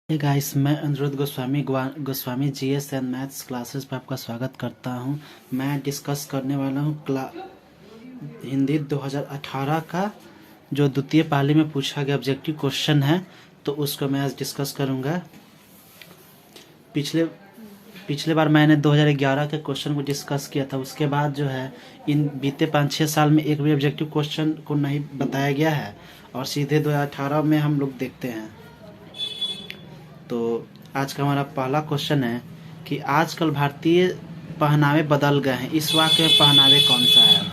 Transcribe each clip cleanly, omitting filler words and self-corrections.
हे guys, मैं Anirudh Goswami GS and maths classes पर आपका स्वागत करता हूं। मैं डिस्कस करने वाला हूं हिंदी 2018 का जो द्वितीय पाली में पूछा गया ऑब्जेक्टिव क्वेश्चन है, तो उसको मैं आज डिस्कस करूंगा। पिछले बार मैंने 2011 के क्वेश्चन को डिस्कस किया था। उसके बाद जो है इन बीते 5-6 साल में एक भी ऑब्जेक्टिव क्वेश्चन को नहीं बताया गया है और सीधे 2018 में हम लोग देखते हैं। तो आज का हमारा पहला क्वेश्चन है कि आजकल भारतीय पहनावे बदल गए हैं, इस वाक्य में पहनावे कौन सा है।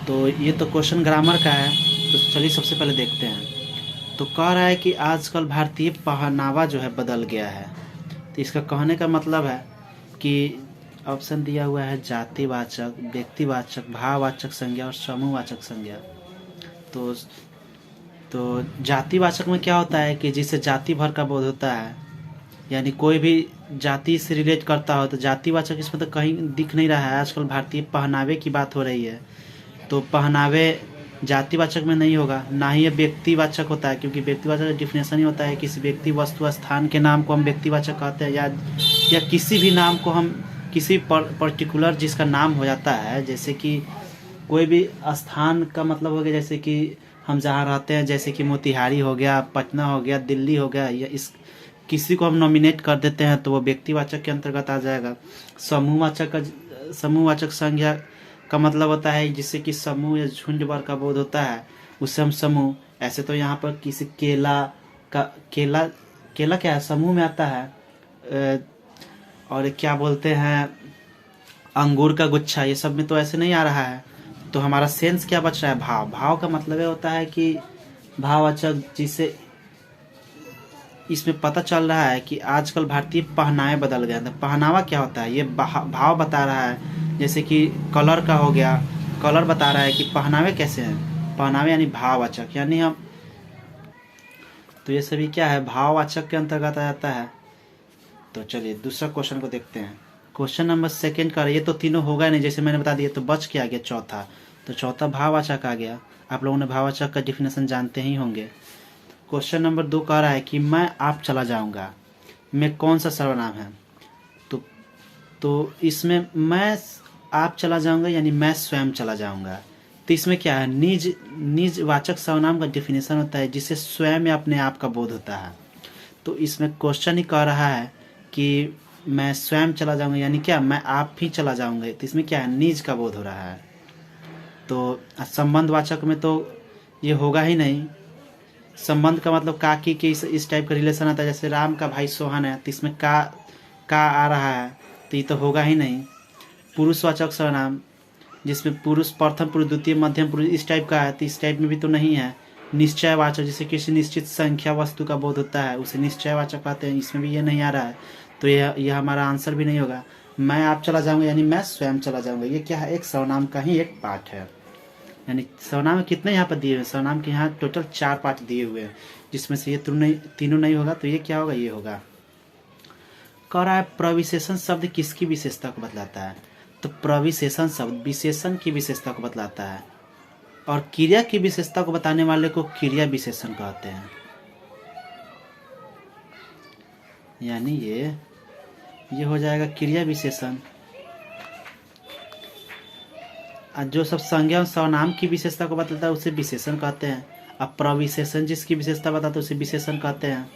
तो ये तो क्वेश्चन ग्रामर का है, तो चलिए सबसे पहले देखते हैं। तो कह रहा है कि आजकल भारतीय पहनावा जो है बदल गया है। तो इसका कहने का मतलब है कि ऑप्शन दिया हुआ है जातिवाचक, व्यक्तिवाचक, भाववाचक संज्ञा और समूहवाचक संज्ञा। तो जातिवाचक में क्या होता है कि जिससे जाति भर का बोध होता है, यानी कोई भी जाति से रिलेट करता हो। तो जातिवाचक इसमें तो कहीं दिख नहीं रहा है। आजकल भारतीय पहनावे की बात हो रही है, तो पहनावे जातिवाचक में नहीं होगा। ना ही ये व्यक्तिवाचक होता है, क्योंकि व्यक्तिवाचक का डिफिनेशन ही होता है किसी व्यक्ति, वस्तु, स्थान के नाम को हम व्यक्तिवाचक कहते हैं, या किसी भी नाम को हम किसी पर्टिकुलर जिसका नाम हो जाता है। जैसे कि कोई भी स्थान का मतलब हो गया, जैसे कि हम जहाँ रहते हैं, जैसे कि मोतिहारी हो गया, पटना हो गया, दिल्ली हो गया, या इस किसी को हम नॉमिनेट कर देते हैं तो वो व्यक्तिवाचक के अंतर्गत आ जाएगा। समूहवाचक संज्ञा का मतलब होता है जिससे कि समूह या झुंड वर्ग का बोध होता है, उससे हम समूह। ऐसे तो यहाँ पर किसी केला क्या है, समूह में आता है। और क्या बोलते हैं, अंगूर का गुच्छा, ये सब में तो ऐसे नहीं आ रहा है। तो हमारा सेंस क्या बच रहा है, भाव का मतलब ये होता है कि भाववाचक, जिसे इसमें पता चल रहा है कि आजकल भारतीय पहनावे बदल गए। तो पहनावा क्या होता है, ये भाव बता रहा है। जैसे कि कलर का हो गया, कलर बता रहा है कि पहनावे कैसे हैं। पहनावे यानी भाववाचक, यानी हम, तो ये सभी क्या है, भाववाचक के अंतर्गत आ जाता है। तो चलिए दूसरा क्वेश्चन को देखते हैं। क्वेश्चन नंबर 2 का, ये तो तीनों होगा नहीं, जैसे मैंने बता दिया। तो बच क्या गया, चौथा। तो चौथा भाववाचक आ गया। आप लोगों ने भाववाचक का डिफिनेशन जानते ही होंगे। क्वेश्चन नंबर 2 कह रहा है कि मैं आप चला जाऊंगा में कौन सा सर्वनाम है। तो इसमें मैं आप चला जाऊंगा यानी मैं स्वयं चला जाऊंगा। तो इसमें क्या है, निज वाचक सर्वनाम का डिफिनेशन होता है जिससे स्वयं या अपने आप का बोध होता है। तो इसमें क्वेश्चन ही कह रहा है कि मैं स्वयं चला जाऊंगा, यानी क्या, मैं आप ही चला जाऊंगा। तो इसमें क्या है, निज का बोध हो रहा है। तो संबंधवाचक में तो ये होगा ही नहीं। संबंध का मतलब काकी के इस टाइप का रिलेशन आता है, जैसे राम का भाई सोहन है, तो इसमें का आ रहा है, तो ये तो होगा ही नहीं। पुरुषवाचक सर्वनाम, जिसमें पुरुष प्रथम पुरुष, द्वितीय, मध्यम पुरुष, इस टाइप का है, तो इस टाइप में भी तो नहीं है। निश्चयवाचक, जैसे किसी निश्चित संख्या वस्तु का बोध होता है, उसे निश्चयवाचक कहते हैं, इसमें भी ये नहीं आ रहा है। तो यह हमारा आंसर भी नहीं होगा। मैं आप चला जाऊंगा यानी मैं स्वयं चला जाऊंगा, ये क्या है, एक सर्वनाम का ही एक पार्ट है। यानी सर्वनाम कितने यहाँ पर दिए हुए हैं, सर्वनाम के यहाँ टोटल 4 पार्ट दिए हुए हैं, जिसमें से ये तीनों नहीं होगा। तो ये क्या होगा, ये होगा। कह रहा है प्रविशेषण शब्द किसकी विशेषता को बतलाता है। तो प्रविशेषण शब्द विशेषण की विशेषता को बतलाता है, और क्रिया की विशेषता को बताने वाले को क्रिया विशेषण कहते हैं। यानी ये हो जाएगा क्रिया विशेषण। जो सब संज्ञा सर्वनाम की विशेषता को बताता है उसे विशेषण कहते हैं। अब प्रविशेषण जिसकी विशेषता बताता है उसे विशेषण कहते हैं।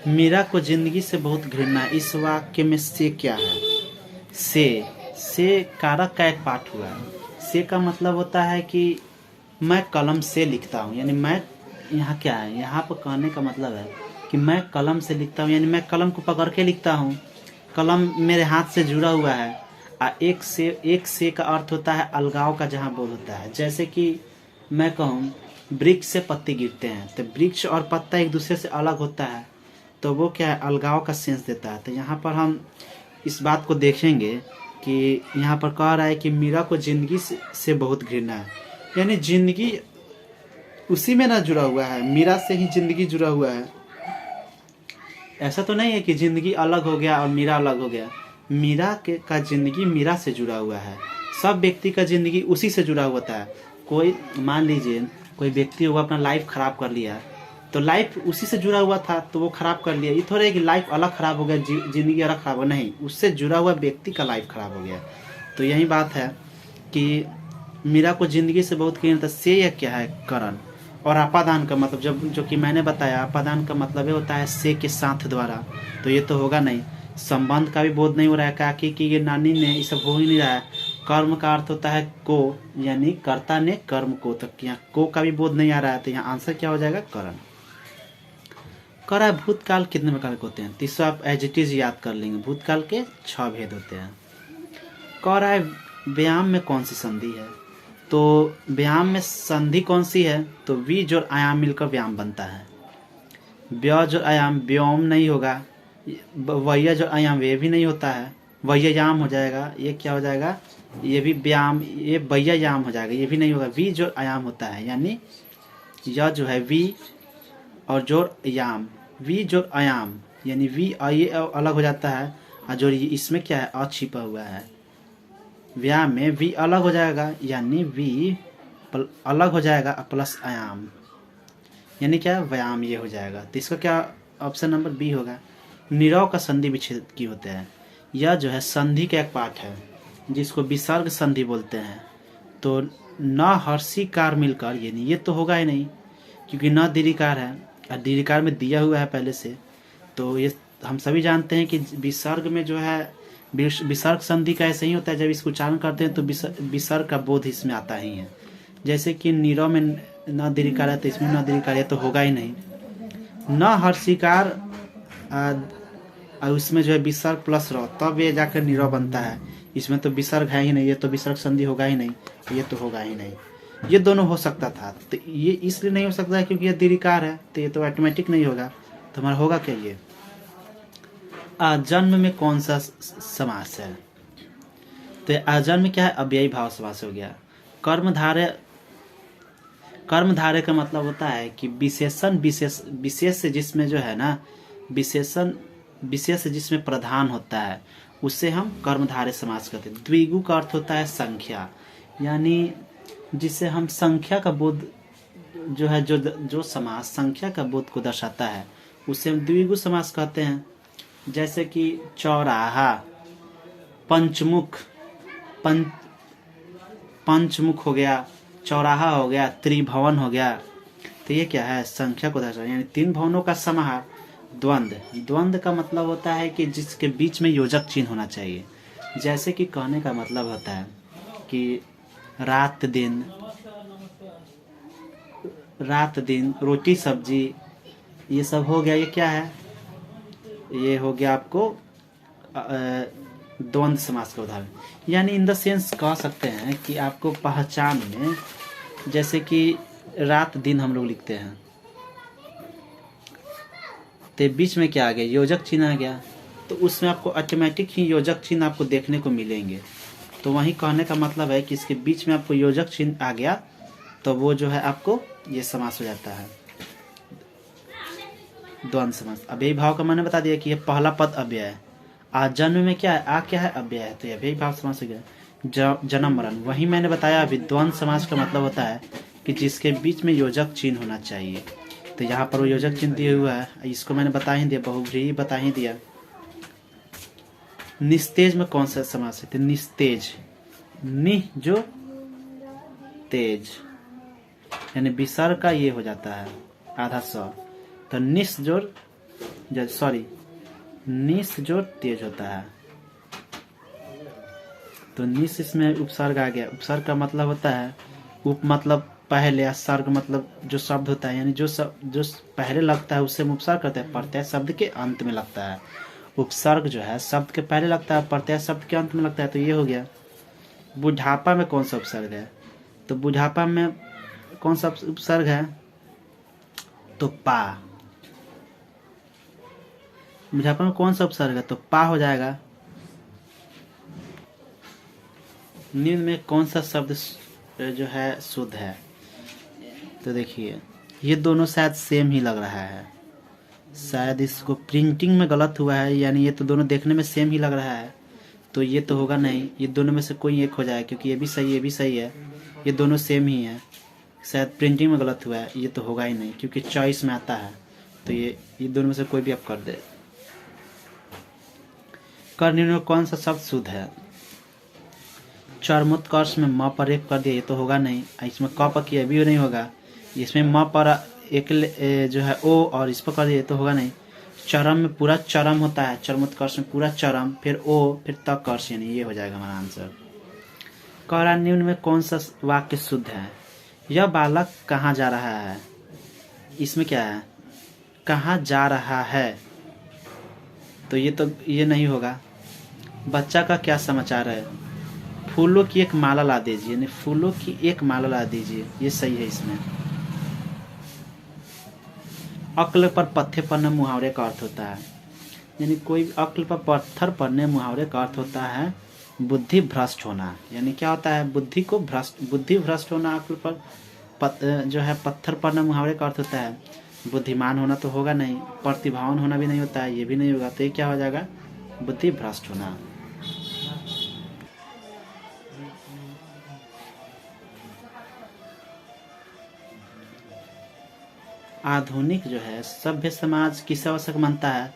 मीरा को जिंदगी से बहुत घृणा, इस वाक्य में से क्या है। से कारक का एक पाठ हुआ है। से का मतलब होता है कि मैं कलम से लिखता हूँ, यानी मैं, यहाँ क्या है, यहाँ पर कहने का मतलब है कि मैं कलम से लिखता हूँ, यानी मैं कलम को पकड़ के लिखता हूँ, कलम मेरे हाथ से जुड़ा हुआ है। एक से का अर्थ होता है अलगाव का जहाँ बोध होता है। जैसे कि मैं कहूँ वृक्ष से पत्ते गिरते हैं, तो वृक्ष और पत्ता एक दूसरे से अलग होता है, तो वो क्या है, अलगाव का सेंस देता है। तो यहाँ पर हम इस बात को देखेंगे कि यहाँ पर कह रहा है कि मीरा को जिंदगी से बहुत घृणा है, यानी जिंदगी उसी में ना जुड़ा हुआ है, मीरा से ही जिंदगी जुड़ा हुआ है। ऐसा तो नहीं है कि जिंदगी अलग हो गया और मीरा अलग हो गया। मीरा का जिंदगी मीरा से जुड़ा हुआ है। सब व्यक्ति का जिंदगी उसी से जुड़ा होता है। कोई मान लीजिए कोई व्यक्ति हुआ अपना लाइफ खराब कर लिया, तो लाइफ उसी से जुड़ा हुआ था तो वो खराब कर लिया। ये थोड़ा है कि लाइफ अलग खराब हो गया, जिंदगी अलग खराब हो, नहीं, उससे जुड़ा हुआ व्यक्ति का लाइफ खराब हो गया। तो यही बात है कि मीरा को जिंदगी से बहुत कहीं था। से यह क्या है? करण। और आपादान का मतलब जो कि मैंने बताया, आपादान का मतलब ये होता है से के साथ द्वारा, तो ये तो होगा नहीं। संबंध का भी बोध नहीं हो रहा है, काकी की ये नानी ने, ये सब हो ही नहीं रहा है। कर्म का अर्थ होता है को, यानी कर्ता ने कर्म को, तक यहाँ को का भी बोध नहीं आ रहा है, तो यहाँ आंसर क्या हो जाएगा? करण। कह रहा है भूतकाल कितने प्रकार के होते हैं, तो इससे आप एडजेक्टिव्स याद कर लेंगे। भूतकाल के 6 भेद होते हैं। कह रहा है व्यायाम में कौन सी संधि है, तो व्यायाम में संधि कौन सी है? तो वी जो आयाम मिलकर व्यायाम बनता है। व्य जो आयाम व्योम नहीं होगा, वह्य जो आयाम वे भी नहीं होता है, वह्ययाम हो जाएगा। ये क्या हो जाएगा? ये भी व्यायाम, ये वह्ययाम हो जाएगा, ये भी नहीं होगा। वी जो आयाम होता है, यानी यह जो है वी और जोड़ याम, वी जोड़ आयाम, यानी वी ये अलग हो जाता है, और जो इसमें क्या है? अ छिपा हुआ है। व्यायाम में वी अलग हो जाएगा, यानी वी अलग हो जाएगा प्लस आयाम, यानी क्या? व्यायाम ये हो जाएगा। तो इसका क्या ऑप्शन नंबर बी होगा। निरव का संधि विच्छेद की होते हैं। यह जो है संधि का एक पार्ट है जिसको विसर्ग संधि बोलते हैं। तो न हर्षिकार मिलकर, यानी ये तो होगा ही नहीं क्योंकि न दीर्घिकार है और दीर्घिकार में दिया हुआ है पहले से। तो ये हम सभी जानते हैं कि विसर्ग में जो है विसर्ग संधि का ऐसे ही होता है, जब इसको उच्चारण करते हैं तो विसर्ग का बोध इसमें आता ही है। जैसे कि नीरव में न दीर्घिकार है तो इसमें न दीर्घिकार है, तो होगा ही नहीं। न हर्षिकार और उसमें जो है विसर्ग प्लस र, तब ये जाकर नीरव बनता है। इसमें तो विसर्ग है ही नहीं, ये तो विसर्ग संधि होगा ही नहीं, ये तो होगा ही नहीं। ये दोनों हो सकता था, तो ये इसलिए नहीं हो सकता है क्योंकि ये दीर्घिकार है, तो ये तो ऑटोमेटिक नहीं होगा। तो हमारा होगा क्या? ये आजन्म में कौन सा समास है? तो आजन्म में क्या है? अव्ययी भाव समास हो गया। कर्मधारय का मतलब होता है कि विशेष से जिसमें जो है ना, विशेष से जिसमें प्रधान होता है उससे हम कर्मधारय समास करते हैं। द्विगु का अर्थ होता है संख्या, यानी जिससे हम संख्या का बोध जो है, जो समास संख्या का बोध को दर्शाता है उसे हम द्विगु समास कहते हैं। जैसे कि चौराहा, पंचमुख, पंचमुख हो गया, चौराहा हो गया, त्रिभवन हो गया। तो ये क्या है? संख्या को दर्शाता है, यानी 3 भवनों का समाहार। द्वंद्व का मतलब होता है कि जिसके बीच में योजक चिन्ह होना चाहिए। जैसे कि कहने का मतलब होता है कि रात दिन, रोटी सब्जी, ये सब हो गया। ये क्या है? ये हो गया आपको द्वंद्व समास का उदाहरण। यानी इन द सेंस कह सकते हैं कि आपको पहचान में, जैसे कि रात दिन हम लोग लिखते हैं तो बीच में क्या आ गया? योजक चिन्ह आ गया, तो उसमें आपको ऑटोमेटिक ही योजक चिन्ह आपको देखने को मिलेंगे। तो वही कहने का मतलब है कि इसके बीच में आपको योजक चिन्ह आ गया तो वो जो है आपको ये समास हो जाता है द्वंद्व समास। अव्ययी भाव का मैंने बता दिया कि ये पहला पद अव्यय है। आजन्म में क्या है? आ क्या है? अव्यय है, तो अव्ययी भाव समास हो गया। जन्म मरण, वही मैंने बताया अभी। द्वंद्व समास का मतलब होता है कि जिसके बीच में योजक चिन्ह होना चाहिए। तो यहाँ पर वो योजक चिन्ह दिया हुआ है, इसको मैंने बता ही दिया, बहुव्रीहि बता ही दिया। निस्तेज में कौन सा समास है? निस्तेज, नि जो तेज, यानी विसर्ग का ये हो जाता है आधा स, तो निस जोड़ तेज होता है। तो निस इसमें उपसर्ग आ गया। उपसर्ग का मतलब होता है उप मतलब पहले, या सर्ग मतलब जो शब्द होता है, यानी जो पहले लगता है उससे हम उपसर्ग करते हैं। प्रत्यय शब्द के अंत में लगता है। उपसर्ग जो है शब्द के पहले लगता है, प्रत्यय शब्द के अंत में लगता है। तो ये हो गया। बुढ़ापा में कौन सा उपसर्ग है? तो बुढ़ापा में कौन सा उपसर्ग है? तो पा। बुढ़ापा में कौन सा उपसर्ग है? तो पा हो जाएगा। निम्न में कौन सा शब्द जो है शुद्ध है? तो देखिए ये दोनों शायद सेम ही लग रहा है, शायद इसको प्रिंटिंग में गलत हुआ है, यानी ये तो दोनों देखने में सेम ही लग रहा है, तो ये तो होगा नहीं। ये दोनों में से कोई एक हो जाए, क्योंकि ये भी सही है, ये भी सही है, ये दोनों सेम ही है। शायद प्रिंटिंग में गलत हुआ है, ये तो होगा ही नहीं क्योंकि चॉइस में आता है। तो ये दोनों में से कोई भी आप कर दे। कर निम्न में कौन सा शब्द शुद्ध है? चरमोत्कर्ष में म पर एक कर दिया, ये तो होगा नहीं। इसमें क पर किया भी नहीं होगा। इसमें म पर एक जो है ओ और इस पर कर दिया, ये तो होगा नहीं। चरम में पूरा चरम होता है, चरमोत्कर्ष में पूरा चरम, फिर ओ, फिर तकर्ष, यानी ये हो जाएगा हमारा आंसर। कह निम्न में कौन सा वाक्य शुद्ध है? यह बालक कहाँ जा रहा है? इसमें क्या है? कहाँ जा रहा है, तो ये नहीं होगा। बच्चा का क्या समाचार है? फूलों की एक माला ला दीजिए, यानी फूलों की एक माला ला दीजिए, ये सही है इसमें। अक्ल पर पत्थर पड़ने मुहावरे का अर्थ होता है, यानी कोई अक्ल पर पत्थर पड़ने मुहावरे का अर्थ होता है बुद्धि भ्रष्ट होना। यानी क्या होता है? बुद्धि भ्रष्ट होना। अक्ल पर जो है पत्थर पड़ना मुहावरे का अर्थ होता है बुद्धिमान होना, तो होगा नहीं। प्रतिभावान होना भी नहीं होता है, ये भी नहीं होगा। तो ये क्या हो जाएगा? बुद्धि भ्रष्ट होना। आधुनिक जो है सभ्य समाज किस आवश्यक मानता है?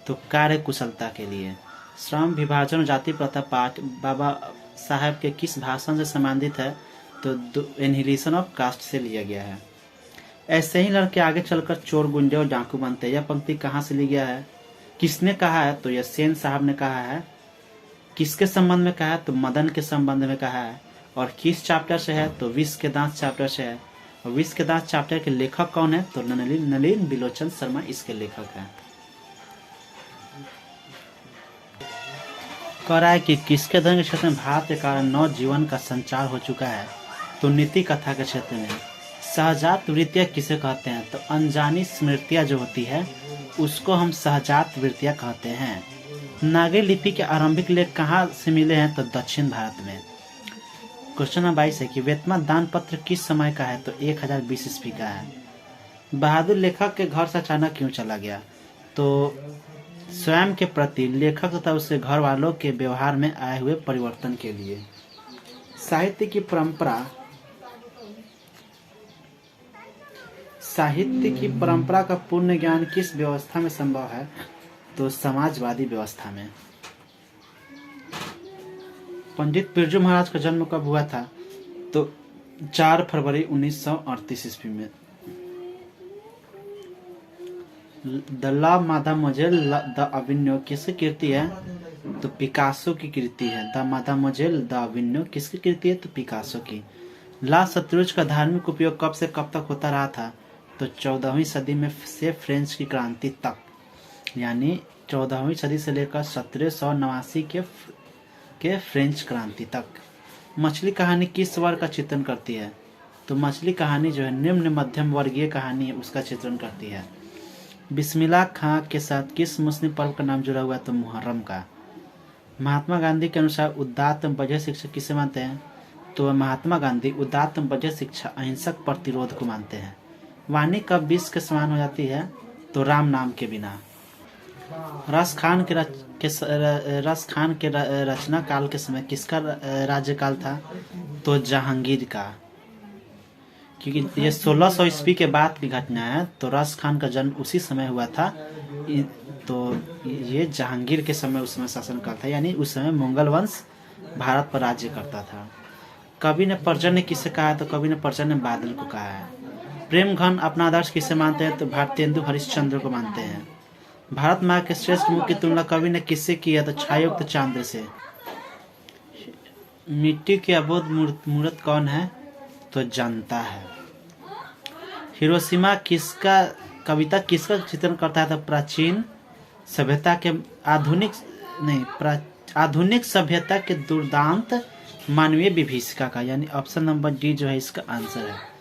तो कार्य कुशलता के लिए। श्रम विभाजन और जाति प्रथा पाठ बाबा साहब के किस भाषण से संबंधित है? तो एनहिलेशन ऑफ कास्ट से लिया गया है। ऐसे ही लड़के आगे चलकर चोर, गुंडे और डाकू बनते हैं। यह पंक्ति कहाँ से ली गया है? किसने कहा है? तो यह सेन साहब ने कहा है। किसके संबंध में कहा है? तो मदन के संबंध में कहा है। और किस चैप्टर से है? तो विष के दांत चैप्टर से है। और विष के दांत चैप्टर के लेखक कौन है? तो नलिन बिलोचन शर्मा इसके लेखक हैं। कह रहा है कि किसके धर्म के क्षेत्र में भारत के कारण नव जीवन का संचार हो चुका है? तो नीति कथा के क्षेत्र में। सहजात वृत्तियाँ किसे कहते हैं? तो अनजानी स्मृतियाँ जो होती है उसको हम सहजात वृत्तियाँ कहते हैं। नागरी लिपि के आरंभिक लेख कहाँ से मिले हैं? तो दक्षिण भारत में। क्वेश्चन नंबर 22 है कि वेतमा दान पत्र किस समय का है? तो 1020 ईस्वी का है। बहादुर लेखक के घर से अचानक क्यों चला गया? तो स्वयं के प्रति लेखक तथा उसके घर वालों के व्यवहार में आए हुए परिवर्तन के लिए। साहित्य की परंपरा का पूर्ण ज्ञान किस व्यवस्था में संभव है? तो समाजवादी व्यवस्था में। पंडित बिरजू महाराज का जन्म कब हुआ था? तो 4 फरवरी 1938 ईस्वी में। द ला मादामोजेल द अविन्यो किसकी कृति है? तो पिकासो की कृति है। द मादामोजेल द अविन्यो किसकी कृति है? तो पिकासो की। ला शतरुज का धार्मिक उपयोग कब से कब तक होता रहा था? तो 14वीं सदी में से फ्रेंच की क्रांति तक, यानी 14वीं सदी से लेकर 1789 के फ्रेंच क्रांति तक। मछली कहानी किस वर्ग का चित्रण करती है? तो मछली कहानी जो है निम्न मध्यम वर्गीय कहानी है, उसका चित्रण करती है। बिस्मिल्लाह खां के साथ किस मुस्लिम पर्व का नाम जुड़ा हुआ है? तो मुहर्रम का। महात्मा गांधी के अनुसार उदात्त वजह शिक्षा किसे मानते हैं? तो महात्मा गांधी उदात्त वजह शिक्षा अहिंसक प्रतिरोध को मानते हैं। वाणी कब विष के समान हो जाती है? तो राम नाम के बिना। रस खान के रचना काल के समय किसका राज्यकाल था? तो जहांगीर का, क्योंकि ये 1600 ईस्वी के बाद की घटना है। तो रस खान का जन्म उसी समय हुआ था। तो ये जहांगीर के समय उस समय शासन काल था, यानी उस समय मुगल वंश भारत पर राज्य करता था। कवि ने पर्जन्य किसे कहा है? तो कवि ने पर्जन्य बादल को कहा है। प्रेम घन अपना आदर्श किसे मानते हैं? तो भारतेंदु हरिश्चंद्र को मानते हैं। भारत माँ के श्रेष्ठ मुख की तुलना कवि ने किससे की है? तो छायायुक्त चांद से। मिट्टी की अबोध मूर्त कौन है? तो जनता है। हिरोशिमा कविता किसका चित्रण करता है? तो प्राचीन सभ्यता के आधुनिक सभ्यता के दुर्दांत मानवीय विभीषिका का, यानी ऑप्शन नंबर डी जो है इसका आंसर है।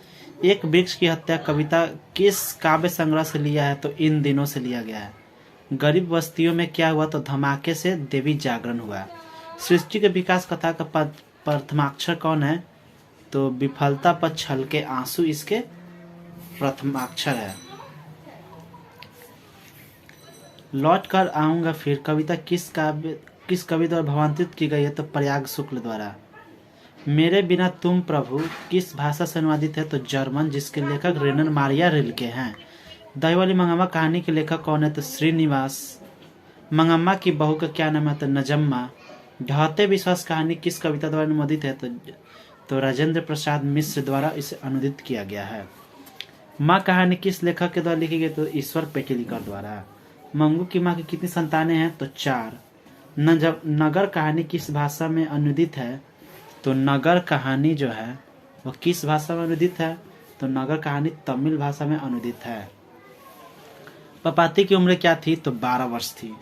एक वृक्ष की हत्या कविता किस काव्य संग्रह से लिया है? तो इन दिनों से लिया गया है। गरीब बस्तियों में क्या हुआ? तो धमाके से देवी जागरण हुआ। सृष्टि के विकास कथा का प्रथमाक्षर कौन है? तो विफलता पर छल के आंसू इसके प्रथमाक्षर है। लौट कर आऊंगा फिर कविता किस कवि द्वारा भावांतरित की गई है? तो प्रयाग शुक्ल द्वारा। मेरे बिना तुम प्रभु किस भाषा से अनुवादित है? तो जर्मन, जिसके लेखक रेनर मारिया रिल्के हैं। दही वाली मंगम्मा कहानी के लेखक कौन है? तो श्रीनिवास। मंगम्मा की बहू का क्या नाम है? तो नजम्मा। ढहते विश्वास कहानी किस कविता द्वारा अनुवादित है? तो राजेंद्र प्रसाद मिश्र द्वारा इसे अनुदित किया गया है। माँ कहानी किस लेखक के द्वारा लिखी गई? तो ईश्वर पेटिलकर द्वारा। मंगू की माँ की कितनी संतानें हैं? तो 4। नगर कहानी किस भाषा में अनुदित है? तो नगर कहानी जो है वो किस भाषा में अनुदित है? तो नगर कहानी तमिल भाषा में अनुदित है। पपाती की उम्र क्या थी? तो 12 वर्ष थी।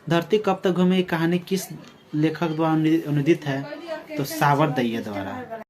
धरती कब तक घूमेगी कहानी किस लेखक द्वारा अनुदित है? तो सावर दहिया द्वारा।